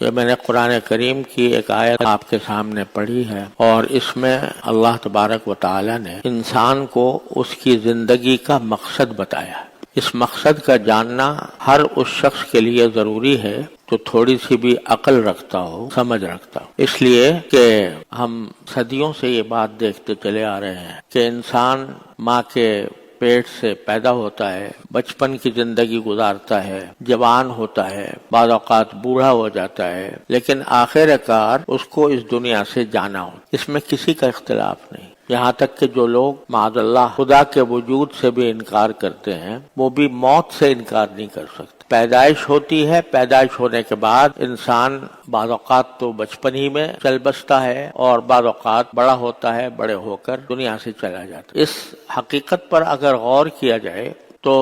یہ میں نے قرآن کریم کی ایک آیت آپ کے سامنے پڑھی ہے، اور اس میں اللہ تبارک و تعالی نے انسان کو اس کی زندگی کا مقصد بتایا ہے۔ اس مقصد کا جاننا ہر اس شخص کے لیے ضروری ہے جو تھوڑی سی بھی عقل رکھتا ہو، سمجھ رکھتا ہو، اس لیے کہ ہم صدیوں سے یہ بات دیکھتے چلے آ رہے ہیں کہ انسان ماں کے پیٹ سے پیدا ہوتا ہے، بچپن کی زندگی گزارتا ہے، جوان ہوتا ہے، بعض اوقات بوڑھا ہو جاتا ہے، لیکن آخر کار اس کو اس دنیا سے جانا ہو۔ اس میں کسی کا اختلاف نہیں، یہاں تک کہ جو لوگ معاذ اللہ خدا کے وجود سے بھی انکار کرتے ہیں، وہ بھی موت سے انکار نہیں کر سکتے۔ پیدائش ہوتی ہے، پیدائش ہونے کے بعد انسان بعض اوقات تو بچپن ہی میں چل بستا ہے، اور بعض اوقات بڑا ہوتا ہے، بڑے ہو کر دنیا سے چلا جاتا ہے۔ اس حقیقت پر اگر غور کیا جائے تو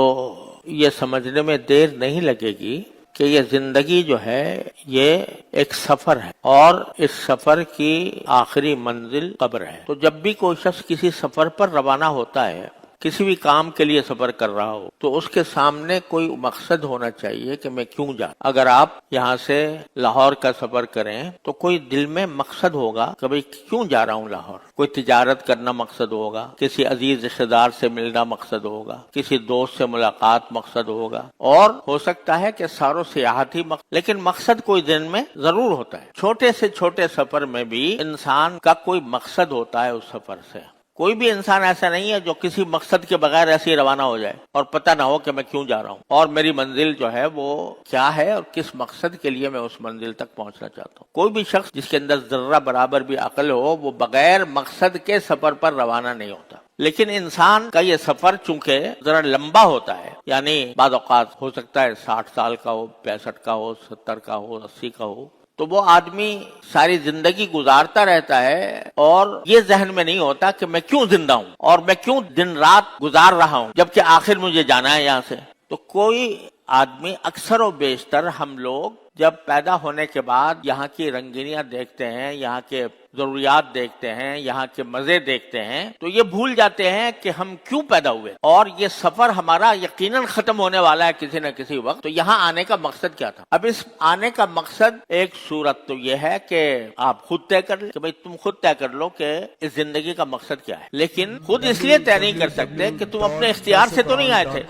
یہ سمجھنے میں دیر نہیں لگے گی کہ یہ زندگی جو ہے یہ ایک سفر ہے، اور اس سفر کی آخری منزل قبر ہے۔ تو جب بھی کوئی شخص کسی سفر پر روانہ ہوتا ہے، کسی بھی کام کے لیے سفر کر رہا ہو، تو اس کے سامنے کوئی مقصد ہونا چاہیے کہ میں کیوں جاؤں۔ اگر آپ یہاں سے لاہور کا سفر کریں تو کوئی دل میں مقصد ہوگا کہ بھئی کیوں جا رہا ہوں لاہور۔ کوئی تجارت کرنا مقصد ہوگا، کسی عزیز رشتہ دار سے ملنا مقصد ہوگا، کسی دوست سے ملاقات مقصد ہوگا، اور ہو سکتا ہے کہ ساروں سیاحتی مقصد، لیکن مقصد کوئی دن میں ضرور ہوتا ہے۔ چھوٹے سے چھوٹے سفر میں بھی انسان کا کوئی مقصد ہوتا ہے۔ اس سفر سے کوئی بھی انسان ایسا نہیں ہے جو کسی مقصد کے بغیر ایسے ہی روانہ ہو جائے اور پتہ نہ ہو کہ میں کیوں جا رہا ہوں اور میری منزل جو ہے وہ کیا ہے اور کس مقصد کے لیے میں اس منزل تک پہنچنا چاہتا ہوں۔ کوئی بھی شخص جس کے اندر ذرہ برابر بھی عقل ہو، وہ بغیر مقصد کے سفر پر روانہ نہیں ہوتا۔ لیکن انسان کا یہ سفر چونکہ ذرا لمبا ہوتا ہے، یعنی بعض اوقات ہو سکتا ہے 60 سال کا ہو، 65 کا ہو، 70 کا ہو، 80 کا ہو، تو وہ آدمی ساری زندگی گزارتا رہتا ہے اور یہ ذہن میں نہیں ہوتا کہ میں کیوں زندہ ہوں اور میں کیوں دن رات گزار رہا ہوں، جبکہ آخر مجھے جانا ہے یہاں سے۔ تو کوئی آدمی، اکثر و بیشتر ہم لوگ جب پیدا ہونے کے بعد یہاں کی رنگینیاں دیکھتے ہیں، یہاں کے ضروریات دیکھتے ہیں، یہاں کے مزے دیکھتے ہیں، تو یہ بھول جاتے ہیں کہ ہم کیوں پیدا ہوئے، اور یہ سفر ہمارا یقیناً ختم ہونے والا ہے کسی نہ کسی وقت۔ تو یہاں آنے کا مقصد کیا تھا؟ اب اس آنے کا مقصد ایک صورت تو یہ ہے کہ آپ خود طے کر لیں کہ بھئی تم خود طے کر لو کہ اس زندگی کا مقصد کیا ہے، لیکن خود اس لیے طے نہیں کر سکتے کہ تم اپنے اختیار سے تو نہیں آئے تھے۔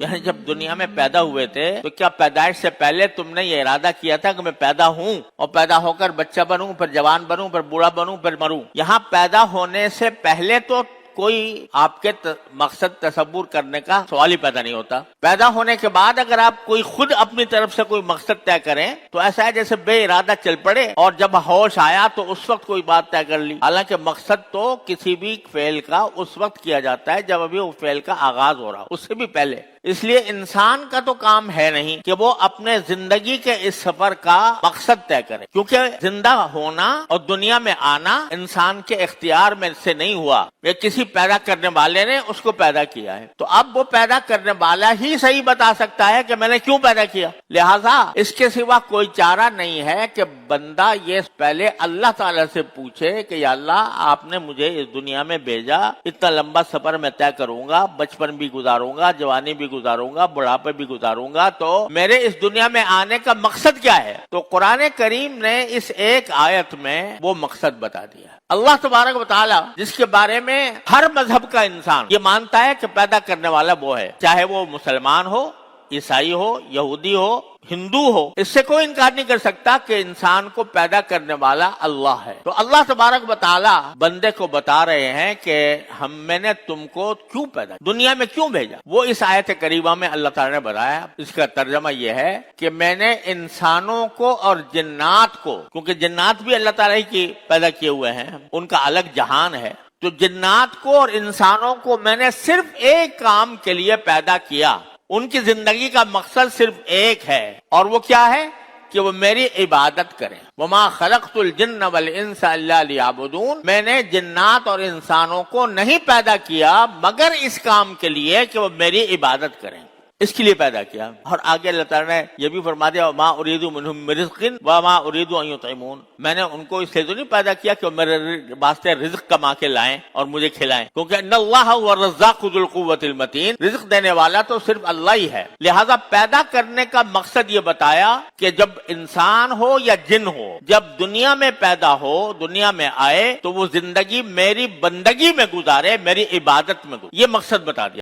یعنی جب دنیا میں پیدا ہوئے تھے تو کیا پیدائش سے پہلے تم نے یہ ارادہ کیا تھا کہ میں پیدا ہوں اور پیدا ہو کر بچہ بنوں، پھر جوان بنوں، پھر بوڑھا بنوں، پھر مروں؟ یہاں پیدا ہونے سے پہلے تو کوئی آپ کے مقصد تصور کرنے کا سوال ہی پیدا نہیں ہوتا۔ پیدا ہونے کے بعد اگر آپ کوئی خود اپنی طرف سے کوئی مقصد طے کریں تو ایسا ہے جیسے بے ارادہ چل پڑے اور جب ہوش آیا تو اس وقت کوئی بات طے کر لی، حالانکہ مقصد تو کسی بھی فعل کا اس وقت کیا جاتا ہے جب ابھی وہ فعل کا آغاز ہو رہا ہو، اس سے بھی پہلے۔ اس لیے انسان کا تو کام ہے نہیں کہ وہ اپنے زندگی کے اس سفر کا مقصد طے کرے، کیونکہ زندہ ہونا اور دنیا میں آنا انسان کے اختیار میں سے نہیں ہوا، یہ کسی پیدا کرنے والے نے اس کو پیدا کیا ہے۔ تو اب وہ پیدا کرنے والا ہی صحیح بتا سکتا ہے کہ میں نے کیوں پیدا کیا، لہذا اس کے سوا کوئی چارہ نہیں ہے کہ بندہ یہ پہلے اللہ تعالیٰ سے پوچھے کہ یا اللہ آپ نے مجھے اس دنیا میں بھیجا، اتنا لمبا سفر میں طے کروں گا، بچپن بھی گزاروں گا، جوانی بھی گزاروں گا، بڑھاپے بھی گزاروں گا، تو میرے اس دنیا میں آنے کا مقصد کیا ہے؟ تو قرآن کریم نے اس ایک آیت میں وہ مقصد بتا دیا۔ اللہ تبارک و تعالی جس کے بارے میں ہر مذہب کا انسان یہ مانتا ہے کہ پیدا کرنے والا وہ ہے، چاہے وہ مسلمان ہو، عیسائی ہو، یہودی ہو، ہندو ہو، اس سے کوئی انکار نہیں کر سکتا کہ انسان کو پیدا کرنے والا اللہ ہے۔ تو اللہ تبارک و تعالی بندے کو بتا رہے ہیں کہ میں نے تم کو کیوں پیدا، دنیا میں کیوں بھیجا۔ وہ اس آیت کریمہ میں اللہ تعالی نے بتایا، اس کا ترجمہ یہ ہے کہ میں نے انسانوں کو اور جنات کو، کیونکہ جنات بھی اللہ تعالی کی پیدا کیے ہوئے ہیں، ان کا الگ جہان ہے، تو جنات کو اور انسانوں کو میں نے صرف ایک کام کے لیے پیدا کیا، ان کی زندگی کا مقصد صرف ایک ہے، اور وہ کیا ہے کہ وہ میری عبادت کریں۔ وَمَا خَلَقْتُ الْجِنَّ وَالْإِنسَ إِلَّا لِيَعْبُدُونَ، میں نے جنات اور انسانوں کو نہیں پیدا کیا مگر اس کام کے لیے کہ وہ میری عبادت کریں۔ اس کے لیے پیدا کیا. اور آگے اللہ تعالیٰ نے یہ بھی فرما دیا ما اريد منهم من رزق وما اريد ان يطعمون. میں نے ان کو اس لیے تو نہیں پیدا کیا کہ میرے واسطے رزق کما کے لائیں اور مجھے کھلائیں، کیونکہ ان اللہ هو الرزاق ذو القوة المتین، رزق دینے والا تو صرف اللہ ہی ہے. لہذا پیدا کرنے کا مقصد یہ بتایا کہ جب انسان ہو یا جن ہو، جب دنیا میں پیدا ہو، دنیا میں آئے تو وہ زندگی میری بندگی میں گزارے، میری عبادت میں گزارے. یہ مقصد بتا دیا.